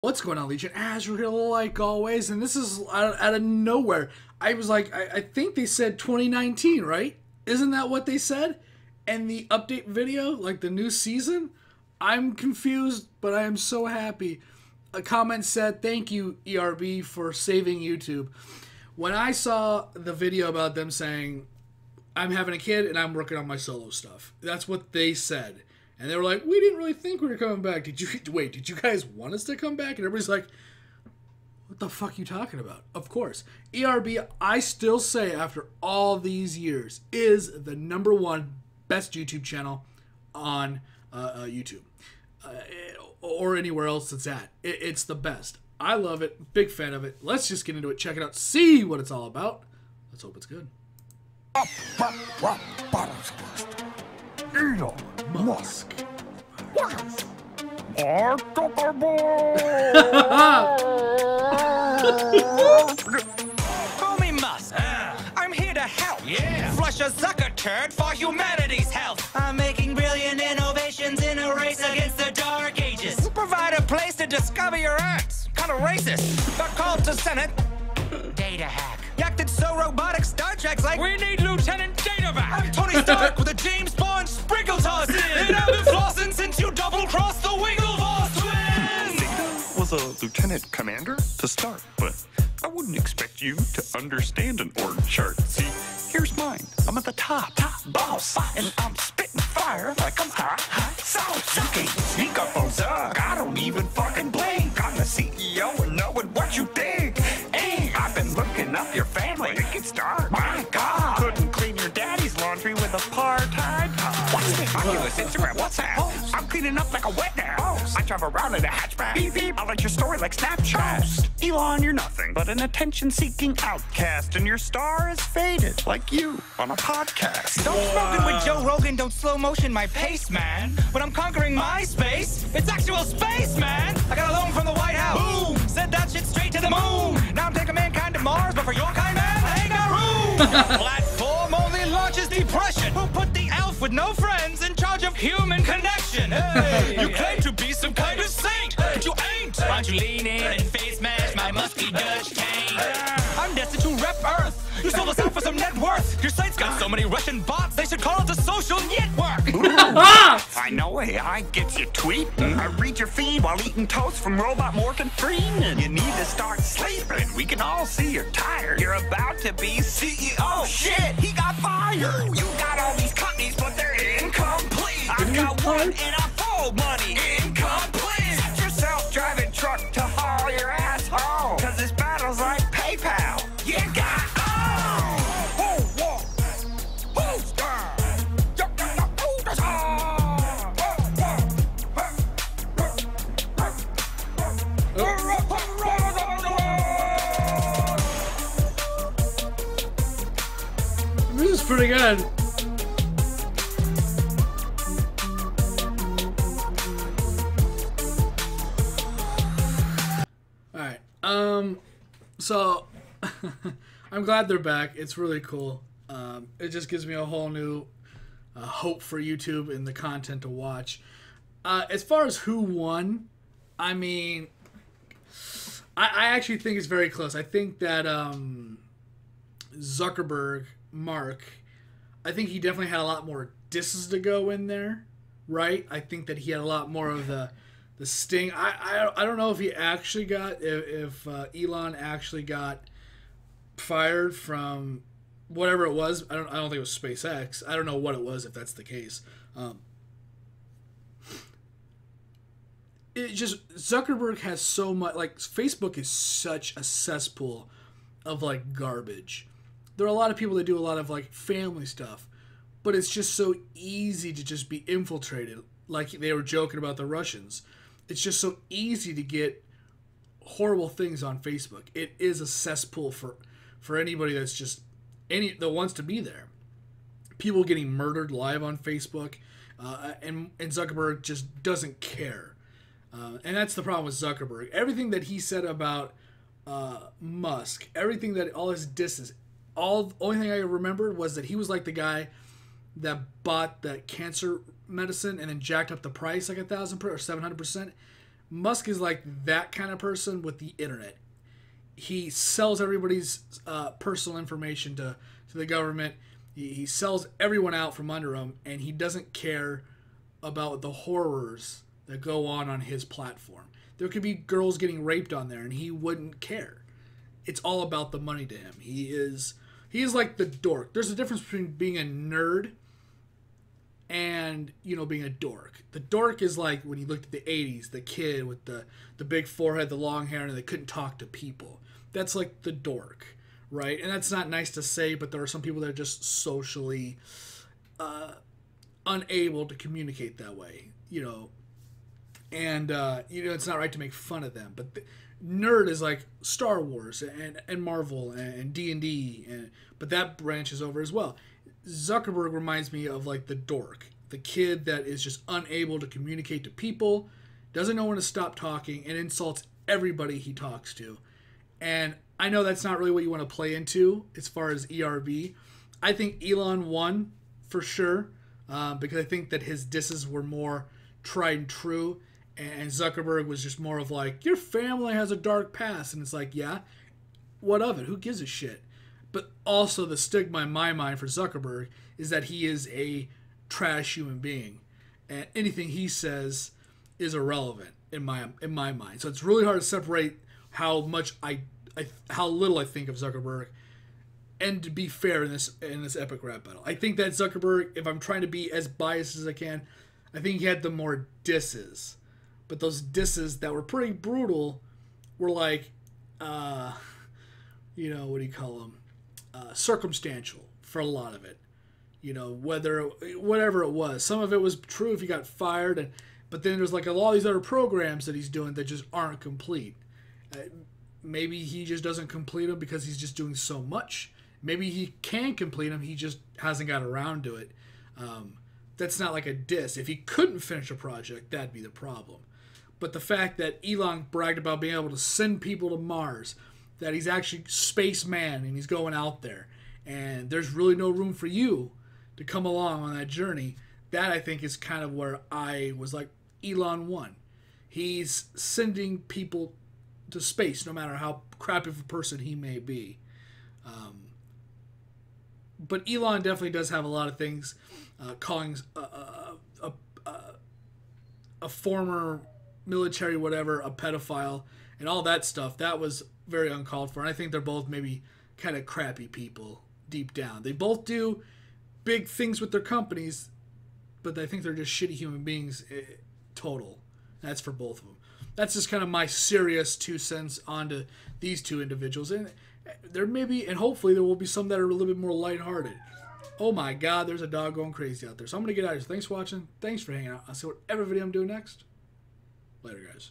What's going on, Legion? Azrael, like always, and this is out of nowhere. I was like, I think they said 2019, right? Isn't that what they said? And the update video, like the new season? I'm confused, but I am so happy. A comment said, thank you, ERB, for saving YouTube. When I saw the video about them saying, I'm having a kid and I'm working on my solo stuff. That's what they said. And they were like, we didn't really think we were coming back. Did you guys want us to come back? And everybody's like, what the fuck are you talking about? Of course. ERB, I still say after all these years, is the #1 best YouTube channel on YouTube. Or anywhere else it's at. It's the best. I love it. Big fan of it. Let's just get into it. Check it out. See what it's all about. Let's hope it's good. Elon Musk. Call me Musk. I'm here to help. Yeah. Flush a Zucker turd for humanity's health. I'm making brilliant innovations in a race against the dark ages. Provide a place to discover your acts. Kind of racist, but called to Senate. Data hack. Acted so robotic, Star Trek's like, we need Lieutenant Datavac. I'm Tony Stark with a James Bond sprinkle toss in. And I've been flossing since you double-crossed the Wigglevoss twins. Data was a lieutenant commander to start, but I wouldn't expect you to understand an org chart. See, here's mine. I'm at the top boss, and I'm spitting fire like I'm hot sauce. Sucking, sneak up on Zuck. I don't even fucking blink. I'm the CEO and knowing what you think. Hey, I've been looking up your family. It can start. My God, couldn't clean your daddy's laundry with a part-time pop. Watch me, Oculus, Instagram, WhatsApp. I'm cleaning up like a wet ass. I drive around in a hatchback. Beep, beep. I like your story like Snapchat. Elon, you're nothing but an attention-seeking outcast, and your star is faded like you on a podcast. Don't smoking with Joe Rogan, don't slow motion my pace, man. When I'm conquering my space, it's actual space, man. I got a loan from the White House. Boom! Sent that shit straight to the moon. Now I'm taking mankind to Mars, but for your kind, man, I ain't got room. Platform only launches depression. Who put the elf with no friends in charge of human connection? Hey, you claim to be some kind of saint, but you ain't. Why don't you lean in and face mash my musky Dutch taint? I'm destined to rep Earth. You sold us out for some net worth. Your site's got so many Russian bots, they should call it the social network. I know AI gets you tweeting. I read your feed while eating toast from Robot Morgan Freeman. You need to start sleeping. We can all see you're tired. You're about to be CEO. Shit, he got fired. You got all these companies, but they're incomplete. I got one and I fold money. Incomplete. Set your self-driving truck to haul your ass home. Cause this battle's like PayPal. You got This is pretty good. Alright, so I'm glad they're back. It's really cool. It just gives me a whole new hope for YouTube and the content to watch. As far as who won, I mean, I actually think it's very close. I think that Zuckerberg, Mark, I think he definitely had a lot more disses to go in there, right? I think that he had a lot more of the sting. I don't know if he actually got, if Elon actually got fired from whatever it was. I don't think it was SpaceX. I don't know what it was, if that's the case. It just, Zuckerberg has so much, like, Facebook is such a cesspool of, like, garbage. There are a lot of people that do a lot of, like, family stuff, but it's just so easy to just be infiltrated. Like they were joking about the Russians. It's just so easy to get horrible things on Facebook. It is a cesspool for anybody that's just that wants to be there. People getting murdered live on Facebook, and Zuckerberg just doesn't care. And that's the problem with Zuckerberg. Everything that he said about Musk, everything that all his disses, only thing I remembered was that he was like the guy that bought the cancer medicine and then jacked up the price like 1,000% or 700%. Musk is like that kind of person with the internet. He sells everybody's personal information to the government. He sells everyone out from under him, and he doesn't care about the horrors that go on his platform. There could be girls getting raped on there, and he wouldn't care. It's all about the money to him. He is like the dork. There's a difference between being a nerd and, you know, being a dork. The dork is like when you looked at the 80s, the kid with the big forehead, the long hair, and they couldn't talk to people. That's like the dork, right? And that's not nice to say, but there are some people that are just socially unable to communicate that way, you know. And, you know, it's not right to make fun of them. But nerd is like Star Wars and Marvel and D&D, but that branches over as well. Zuckerberg reminds me of like the dork, the kid that is just unable to communicate to people, doesn't know when to stop talking, and insults everybody he talks to. And I know that's not really what you want to play into as far as ERB. I think Elon won for sure, because I think that his disses were more tried and true, and Zuckerberg was just more of like, your family has a dark past, and it's like, yeah, what of it? Who gives a shit? But also the stigma in my mind for Zuckerberg is that he is a trash human being, and anything he says is irrelevant in my mind. So it's really hard to separate how little I think of Zuckerberg, and to be fair in this epic rap battle. I think that Zuckerberg, if I'm trying to be as biased as I can, I think he had the more disses. But those disses that were pretty brutal were like, you know, what do you call them? Circumstantial for a lot of it. You know, whatever it was. Some of it was true if he got fired, but then there's like a lot of these other programs that he's doing that just aren't complete. Maybe he just doesn't complete them because he's just doing so much. Maybe he can complete them, he just hasn't got around to it. That's not like a diss. If he couldn't finish a project, that'd be the problem. But the fact that Elon bragged about being able to send people to Mars, that he's actually spaceman and he's going out there, and there's really no room for you to come along on that journey, that I think is kind of where I was like, Elon won. He's sending people to space, no matter how crappy of a person he may be. But Elon definitely does have a lot of things, calling a former military whatever a pedophile and all that stuff. That was very uncalled for, and I think they're both maybe kind of crappy people deep down. They both do big things with their companies, but I think they're just shitty human beings total. That's for both of them. That's just kind of my serious 2 cents onto these two individuals. And there may be, and hopefully there will be some that are a little bit more lighthearted. Oh my God, there's a dog going crazy out there. So I'm going to get out of here. Thanks for watching. Thanks for hanging out. I'll see whatever video I'm doing next. Later, guys.